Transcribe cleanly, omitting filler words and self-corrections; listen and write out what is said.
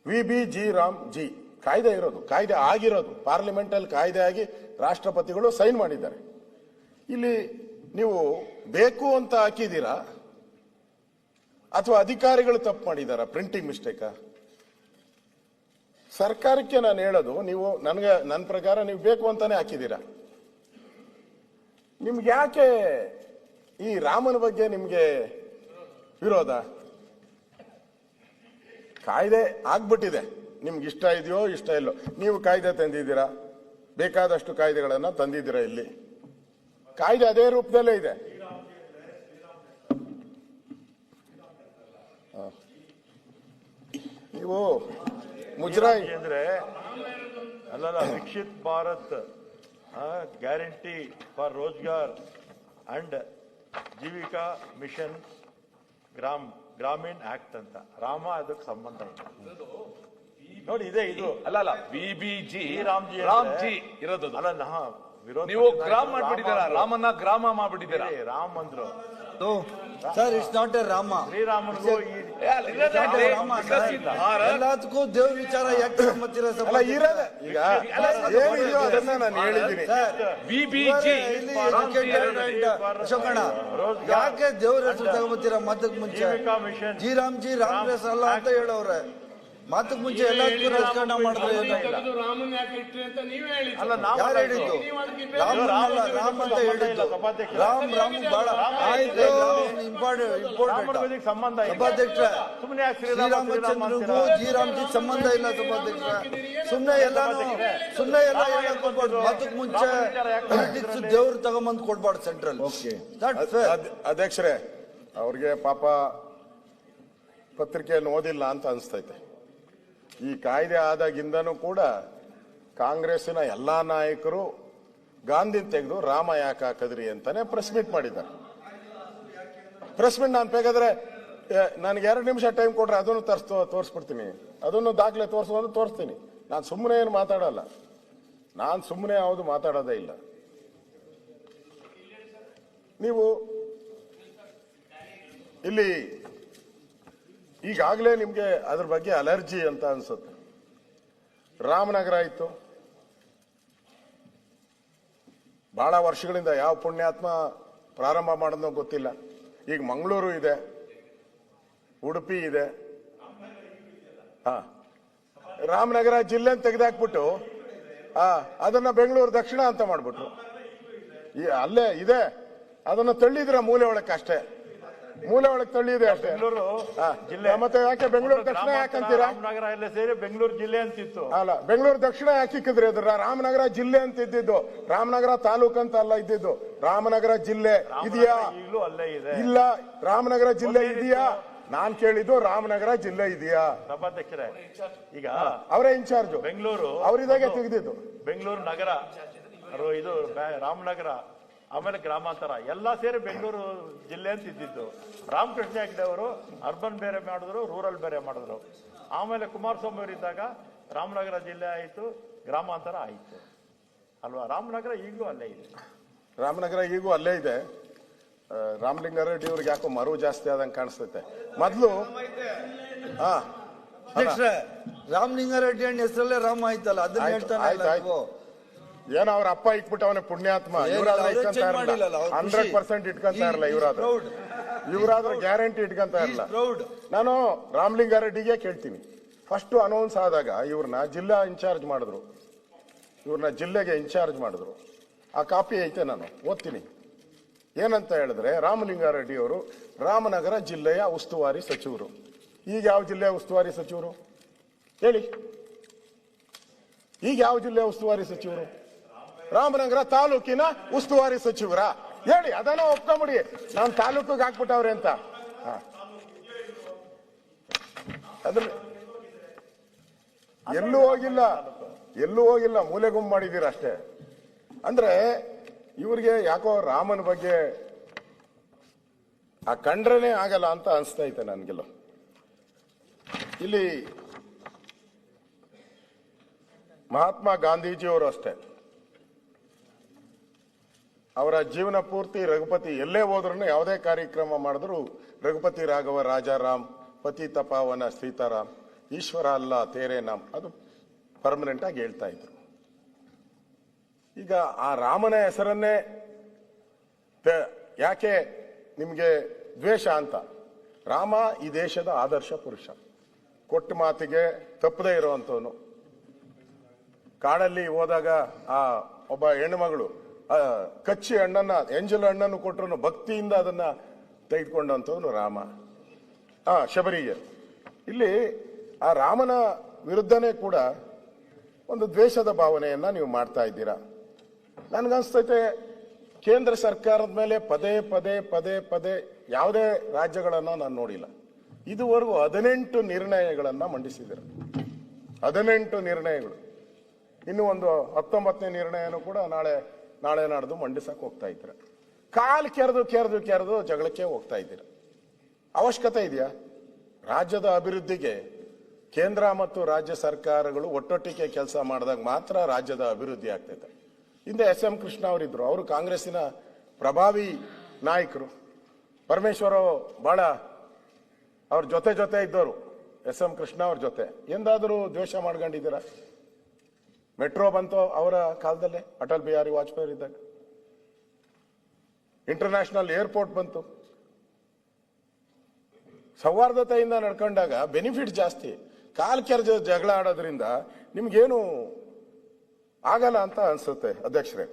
VBG Ram G ಕಾಯ್ದೆ ಇರೋದು, ಕಾಯ್ದೆ ಆಗಿರೋದು, ಪಾರ್ಲಿಮೆಂಟ್ ಅಲ್ಲಿ ಕಾಯ್ದೆ ಆಗಿ ರಾಷ್ಟ್ರಪತಿಗಳು ಸೈನ್ ಮಾಡಿದ್ದಾರೆ. ಇಲ್ಲಿ ನೀವು ಬೇಕು ಅಂತ ಹಾಕಿದ್ದೀರಾ ಅಥವಾ ಅಧಿಕಾರಿಗಳು ತಪ್ಪು ಮಾಡಿದಾರ, ಪ್ರಿಂಟಿಂಗ್ ಮಿಸ್ಟೇಕ್? ಸರ್ಕಾರಕ್ಕೆ ನಾನು ಹೇಳೋದು, ನೀವು ನನ್ನ ಪ್ರಕಾರ ನೀವು ಬೇಕು ಅಂತಾನೆ ಹಾಕಿದ್ದೀರಾ. ನಿಮ್ಗೆ ಯಾಕೆ ಈ ರಾಮನ ಬಗ್ಗೆ ನಿಮ್ಗೆ ವಿರೋಧ? ಕಾಯ್ದೆ ಆಗ್ಬಿಟ್ಟಿದೆ, ನಿಮ್ಗೆ ಇಷ್ಟ ಇದೆಯೋ ಇಷ್ಟ ಇಲ್ಲೋ, ನೀವು ಕಾಯ್ದೆ ತಂದಿದ್ದೀರಾ, ಬೇಕಾದಷ್ಟು ಕಾಯ್ದೆಗಳನ್ನ ತಂದಿದ್ದೀರಾ. ಇಲ್ಲಿ ಕಾಯ್ದೆ ಅದೇ ರೂಪದಲ್ಲೇ ಇದೆ. ನೀವು ಮುಜರಾಯಿ ಅಂದ್ರೆ ಅಲ್ಲಲ್ಲ, Viksit Bharat guarantee for Rozgar and Jeevika mission Gramin act ಅಂತ ರಾಮ ಅದಕ್ಕೆ ಸಂಬಂಧ ಇಲ್ಲ ನೋಡಿ. ಇದೆ ಇದು ಅಲ್ಲ VBG ರಾಮ್ಜಿ ಇರೋದು. ಅಲ್ಲ, ನೀವು ಗ್ರಾಮ ಮಾಡ್ಬಿಟ್ಟಿದ್ದೀರಾ, ರಾಮನ್ನ ಗ್ರಾಮ ಮಾಡ್ಬಿಟ್ಟಿದ್ದೀರಾ. ರಾಮ್ ಅಂದ್ರು sir, it's not a Rama. ಶ್ರೀರಾಮನಿಗೂ ಎಲ್ಲದಕ್ಕೂ ದೇವ್ರ ವಿಚಾರ ಯಾಕೆ ಸಂಬಂಧಿಸಿರೋ ಈಗ ಏನಿದೆಯೋ ಅದನ್ನ ನಾನು ಹೇಳಿದ್ದೀನಿ. VBG ಅಶೋಕಣ್ಣ, ಯಾಕೆ ದೇವ್ರ ಹೆಸರು ತಗೊಂಬತ್ತೀರ? ಮತಕ್ ಮುಂಚೆ ಜಿ ರಾಮ್ ರೇಸ್ ಅಲ್ಲ ಅಂತ ಹೇಳವ್ರೆ. ಮಾತಕ್ ಮುಂಚೆ ಎಲ್ಲದಕ್ಕೂ ರಾಜಕಾರಣ ಮಾಡಿದ್ರೆ ರಾಮನ್ ಯಾಕೆ ಇಟ್ರಿ ಅಂತ ನೀವೇ ಹೇಳಿ. ಯಾರು ಹೇಳಿದ್ದು? ರಾಮ್ ಅಂತ ಹೇಳಿದ್ದು. ರಾಮ್ ಬಹಳ ಆಯ್ತು, ಇಂಪಾರ್ಟೆಂಟ್ ಸಂಬಂಧ ಸಭಾಧ್ಯಕ್ಷ. ಸುಮ್ಮನೆ ಶ್ರೀರಾಮಚಂದ್ರನಿಗೂ ಜಿ ರಾಮ್ಜಿ ಸಂಬಂಧ ಇಲ್ಲ ಸಭಾಧ್ಯಕ್ಷ. ಸುಮ್ನೆ ಎಲ್ಲ ಹೇಳಕ್ ಹೋಗ್ಬಾರ್ದು. ಮಾತಕ್ ಮುಂಚೆ ಪೊಲಿಟಿಕ್ಸ್ ದೇವ್ರು ತಗೊಂಬಂದ್ ಕೊಡ್ಬಾರ್ದು ಸೆಂಟ್ರಲ್. ಅಧ್ಯಕ್ಷರೇ, ಅವ್ರಿಗೆ ಪಾಪ ಪತ್ರಿಕೆಯನ್ನು ಓದಿಲ್ಲ ಅಂತ ಅನಿಸ್ತೈತೆ. ಈ ಕಾಯ್ದೆ ಆದಾಗಿಂದನೂ ಕೂಡ ಕಾಂಗ್ರೆಸ್ಸಿನ ಎಲ್ಲಾ ನಾಯಕರು ಗಾಂಧಿ ತೆಗೆದು ರಾಮ ಯಾಕೆ ಹಾಕದ್ರಿ ಅಂತಾನೆ ಪ್ರೆಸ್ ಮೀಟ್ ಮಾಡಿದ್ದಾರೆ. ಪ್ರೆಸ್ ಮೀಟ್ ನಾನು ಬೇಕಾದ್ರೆ ನನಗೆ 2 ನಿಮಿಷ ಟೈಮ್ ಕೊಟ್ರೆ ಅದನ್ನು ತೋರಿಸ್ಬಿಡ್ತೀನಿ, ಅದನ್ನು ದಾಖಲೆ ತೋರಿಸೋದು ತೋರಿಸ್ತೀನಿ. ನಾನು ಸುಮ್ಮನೆ ಏನು ಮಾತಾಡಲ್ಲ, ನಾನು ಸುಮ್ಮನೆ ಯಾವುದು ಮಾತಾಡೋದೇ ಇಲ್ಲ. ನೀವು ಇಲ್ಲಿ ಈಗಾಗಲೇ ನಿಮ್ಗೆ ಅದ್ರ ಬಗ್ಗೆ ಅಲರ್ಜಿ ಅಂತ ಅನ್ಸುತ್ತೆ. ರಾಮನಗರ ಇತ್ತು ಬಹಳ ವರ್ಷಗಳಿಂದ, ಯಾವ ಪುಣ್ಯಾತ್ಮ ಪ್ರಾರಂಭ ಮಾಡೋದೋ ಗೊತ್ತಿಲ್ಲ. ಈಗ ಮಂಗಳೂರು ಇದೆ, ಉಡುಪಿ ಇದೆ. ರಾಮನಗರ ಜಿಲ್ಲೆ ತೆಗೆದಾಕ್ಬಿಟ್ಟು ಅದನ್ನ ಬೆಂಗಳೂರು ದಕ್ಷಿಣ ಅಂತ ಮಾಡ್ಬಿಟ್ರು. ಅಲ್ಲೇ ಇದೆ, ಅದನ್ನ ತಳ್ಳಿದ್ರ ಮೂಲೆ ಒಳಕ್ಕೆ ಅಷ್ಟೇ, ಮೂಲೆ ಒಳಗೆ ತಳ್ಳಿದೆ ಅಷ್ಟೇ. ಬೆಂಗಳೂರು ಜಿಲ್ಲೆ ಮತ್ತೆ ಯಾಕೆ ಬೆಂಗಳೂರು ದಕ್ಷಿಣ ಯಾಕಂತೀರಾ? ರಾಮನಗರ ಎಲ್ಲ ಸೇರಿ ಬೆಂಗಳೂರು ಜಿಲ್ಲೆ ಅಂತಿತ್ತು. ಅಲ್ಲ, ಬೆಂಗಳೂರು ದಕ್ಷಿಣ ಯಾಕೆ ಇಕ್ಕಿದ್ರಿ? ಅದ್ರ ರಾಮನಗರ ಜಿಲ್ಲೆ ಅಂತ ಇದ್ದಿದ್ದು, ರಾಮನಗರ ತಾಲೂಕು ಅಂತ ಅಲ್ಲ ಇದ್ದಿದ್ದು. ರಾಮನಗರ ಜಿಲ್ಲೆ ಇದೆಯಾ? ಈಗಲೂ ಅಲ್ಲೇ ಇದೆ. ಇಲ್ಲ, ರಾಮನಗರ ಜಿಲ್ಲೆ ಇದೆಯಾ? ನಾನ್ ಕೇಳಿದ್ದು ರಾಮನಗರ ಜಿಲ್ಲೆ ಇದೆಯಾ? ಸಭಾಧ್ಯಕ್ಷರೇ, ಈಗ ಅವರೇ ಇನ್ಚಾರ್ಜ್, ಬೆಂಗಳೂರು ಅವರಿದಾಗೆ ತೆಗೆದಿದ್ದು. ಬೆಂಗಳೂರು ನಗರ, ಇದು ರಾಮನಗರ, ಆಮೇಲೆ ಗ್ರಾಮಾಂತರ ಎಲ್ಲ ಸೇರಿ ಬೆಂಗಳೂರು ಜಿಲ್ಲೆ ಅಂತ ಇದ್ದಿದ್ದು. ರಾಮಕೃಷ್ಣ ಹೆಗಡೆ ಅವರು ಅರ್ಬನ್ ಬೇರೆ ಮಾಡಿದ್ರು, ರೂರಲ್ ಬೇರೆ ಮಾಡಿದ್ರು. ಆಮೇಲೆ ಕುಮಾರಸ್ವಾಮಿ ಅವರಿದ್ದಾಗ ರಾಮನಗರ ಜಿಲ್ಲೆ ಆಯಿತು, ಗ್ರಾಮಾಂತರ ಆಯಿತು ಅಲ್ವಾ? ರಾಮನಗರ ಈಗಲೂ ಅಲ್ಲೇ ಇದೆ. ರಾಮನಗರ ಈಗೂ ಅಲ್ಲೇ ಇದೆ. ರಾಮಲಿಂಗಾರೆಡ್ಡಿ ಅವ್ರಿಗೆ ಯಾಕೋ ಮರು ಜಾಸ್ತಿ ಆದಂಗೆ ಕಾಣಿಸ್ತೈತೆ. ಮೊದ್ಲು ರಾಮಲಿಂಗಾರೆಡ್ಡಿ ಅಣ್ಣ ಹೆಸರಲ್ಲೇ ರಾಮ ಆಯ್ತಲ್ಲ, ಅದನ್ನ ಹೇಳ್ತಾನೆ. ಏನೋ ಅವ್ರ ಅಪ್ಪ ಇಟ್ಬಿಟ್ಟು ಅವನೇ ಪುಣ್ಯಾತ್ಮ. ಇವರಾದ್ರೆ 100% ಇಟ್ಕೊಂತ ಇರಲ್ಲ. ಇವರಾದ್ರೆ ಗ್ಯಾರಂಟಿ ಇಟ್ಕೊಂತ ಇರಲ್ಲ. ನಾನು ರಾಮಲಿಂಗಾರೆಡ್ಡಿಗೆ ಕೇಳ್ತೀನಿ, ಫಸ್ಟ್ ಅನೌನ್ಸ್ ಆದಾಗ ಇವ್ರನ್ನ ಜಿಲ್ಲಾ ಇನ್ಚಾರ್ಜ್ ಮಾಡಿದ್ರು, ಇವ್ರನ್ನ ಜಿಲ್ಲೆಗೆ ಇನ್ಚಾರ್ಜ್ ಮಾಡಿದ್ರು. ಆ ಕಾಪಿ ಐತೆ, ನಾನು ಓದ್ತೀನಿ. ಏನಂತ ಹೇಳಿದ್ರೆ, ರಾಮಲಿಂಗಾರೆಡ್ಡಿ ಅವರು ರಾಮನಗರ ಜಿಲ್ಲೆಯ ಉಸ್ತುವಾರಿ ಸಚಿವರು. ಈಗ ಯಾವ ಜಿಲ್ಲೆಯ ಉಸ್ತುವಾರಿ ಸಚಿವರು ಹೇಳಿ? ಈಗ ಯಾವ ಜಿಲ್ಲೆಯ ಉಸ್ತುವಾರಿ ಸಚಿವರು? ರಾಮನಗರ ತಾಲೂಕಿನ ಉಸ್ತುವಾರಿ ಸಚಿವರ ಹೇಳಿ? ಅದನ್ನ ಒಪ್ಕೊಂಬಿಡಿ. ನಾನು ತಾಲೂಕಿಗೆ ಹಾಕ್ಬಿಟ್ಟವ್ರೆ ಅಂತ. ಅದ್ರ ಎಲ್ಲೂ ಹೋಗಿಲ್ಲ, ಮೂಲೆಗುಂಬು ಮಾಡಿದೀರ ಅಷ್ಟೇ. ಅಂದ್ರೆ ಇವ್ರಿಗೆ ಯಾಕೋ ರಾಮನ ಬಗ್ಗೆ ಆ ಕಂಡ್ರನೇ ಆಗಲ್ಲ ಅಂತ ಅನಿಸ್ತಾ ಐತೆ ನನ್ಗೆಲ್ಲ. ಇಲ್ಲಿ ಮಹಾತ್ಮ ಗಾಂಧೀಜಿಯವರು ಅಷ್ಟೇ, ಅವರ ಜೀವನ ಪೂರ್ತಿ ರಘುಪತಿ, ಎಲ್ಲೇ ಹೋದ್ರೂ ಯಾವುದೇ ಕಾರ್ಯಕ್ರಮ ಮಾಡಿದ್ರು ರಘುಪತಿ ರಾಘವ ರಾಜಾರಾಮ್, ಪತಿತ ಪಾವನ ಸೀತಾರಾಮ್, ಈಶ್ವರ ಅಲ್ಲ ತೇರೆ ನಾಮ್, ಅದು ಪರ್ಮನೆಂಟ್ ಆಗಿ ಹೇಳ್ತಾ ಇದ್ರು. ಈಗ ಆ ರಾಮನ ಹೆಸರನ್ನೇ ಯಾಕೆ ನಿಮ್ಗೆ ದ್ವೇಷ ಅಂತ? ರಾಮ ಈ ದೇಶದ ಆದರ್ಶ ಪುರುಷ, ಕೊಟ್ಟ ಮಾತಿಗೆ ತಪ್ಪದೇ ಇರುವಂತವನು. ಕಾಡಲ್ಲಿ ಹೋದಾಗ ಆ ಒಬ್ಬ ಹೆಣ್ಣುಮಗಳು ಕಚ್ಚಿ ಹಣ್ಣನ್ನ, ಎಂಜಲು ಹಣ್ಣನ್ನು ಕೊಟ್ಟರು ಭಕ್ತಿಯಿಂದ ಅದನ್ನ ತೆಗೆದುಕೊಂಡಂತವನು ರಾಮ. ಶಬರಿಗೆ ಇಲ್ಲಿ ಆ ರಾಮನ ವಿರುದ್ಧನೇ ಕೂಡ ಒಂದು ದ್ವೇಷದ ಭಾವನೆಯನ್ನ ನೀವು ಮಾಡ್ತಾ ಇದ್ದೀರಾ. ನನ್ಗನ್ಸ್ತೈತೆ ಕೇಂದ್ರ ಸರ್ಕಾರದ ಮೇಲೆ ಪದೇ ಪದೇ ಪದೇ ಪದೇ ಯಾವುದೇ ರಾಜ್ಯಗಳನ್ನ ನಾನು ನೋಡಿಲ್ಲ. ಇದುವರೆಗೂ 18 ನಿರ್ಣಯಗಳನ್ನ ಮಂಡಿಸಿದ್ದಾರೆ. 18 ನಿರ್ಣಯಗಳು. ಇನ್ನು ಒಂದು 19ನೇ ನಿರ್ಣಯನೂ ಕೂಡ ನಾಳೆ ನಾಡ್ದು ಮಂಡಿಸಕ್ ಹೋಗ್ತಾ ಇದ್ದೀರ. ಕಾಲ್ ಕೆರೆದು ಜಗಳಕ್ಕೆ ಹೋಗ್ತಾ ಇದ್ದೀರ. ಅವಶ್ಯಕತೆ ಇದೆಯಾ? ರಾಜ್ಯದ ಅಭಿವೃದ್ಧಿಗೆ ಕೇಂದ್ರ ಮತ್ತು ರಾಜ್ಯ ಸರ್ಕಾರಗಳು ಒಟ್ಟೊಟ್ಟಿಗೆ ಕೆಲಸ ಮಾಡಿದಾಗ ಮಾತ್ರ ರಾಜ್ಯದ ಅಭಿವೃದ್ಧಿ ಆಗ್ತೈತೆ. ಹಿಂದೆ SM ಕೃಷ್ಣ ಅವರಿದ್ರು, ಅವರು ಕಾಂಗ್ರೆಸ್ಸಿನ ಪ್ರಭಾವಿ ನಾಯಕರು. ಪರಮೇಶ್ವರ್ ಬಹಳ ಅವ್ರ ಜೊತೆ ಇದ್ದವರು, SM ಕೃಷ್ಣ ಅವ್ರ ಜೊತೆ. ಎಂದಾದರೂ ದ್ವೇಷ ಮಾಡ್ಕೊಂಡಿದ್ದೀರಾ? ಮೆಟ್ರೋ ಬಂತು ಅವರ ಕಾಲದಲ್ಲೇ, ಅಟಲ್ ಬಿಹಾರಿ ವಾಜಪೇಯಿ ಇದ್ದಾಗ. ಇಂಟರ್ನ್ಯಾಷನಲ್ ಏರ್ಪೋರ್ಟ್ ಬಂತು. ಸೌಹಾರ್ದತೆಯಿಂದ ನಡ್ಕೊಂಡಾಗ ಬೆನಿಫಿಟ್ ಜಾಸ್ತಿ. ಕಾಲ್ ಕೆರೆದ ಜಗಳ ಆಡೋದ್ರಿಂದ ನಿಮ್ಗೇನು ಆಗಲ್ಲ ಅಂತ ಅನ್ಸುತ್ತೆ ಅಧ್ಯಕ್ಷರೇ.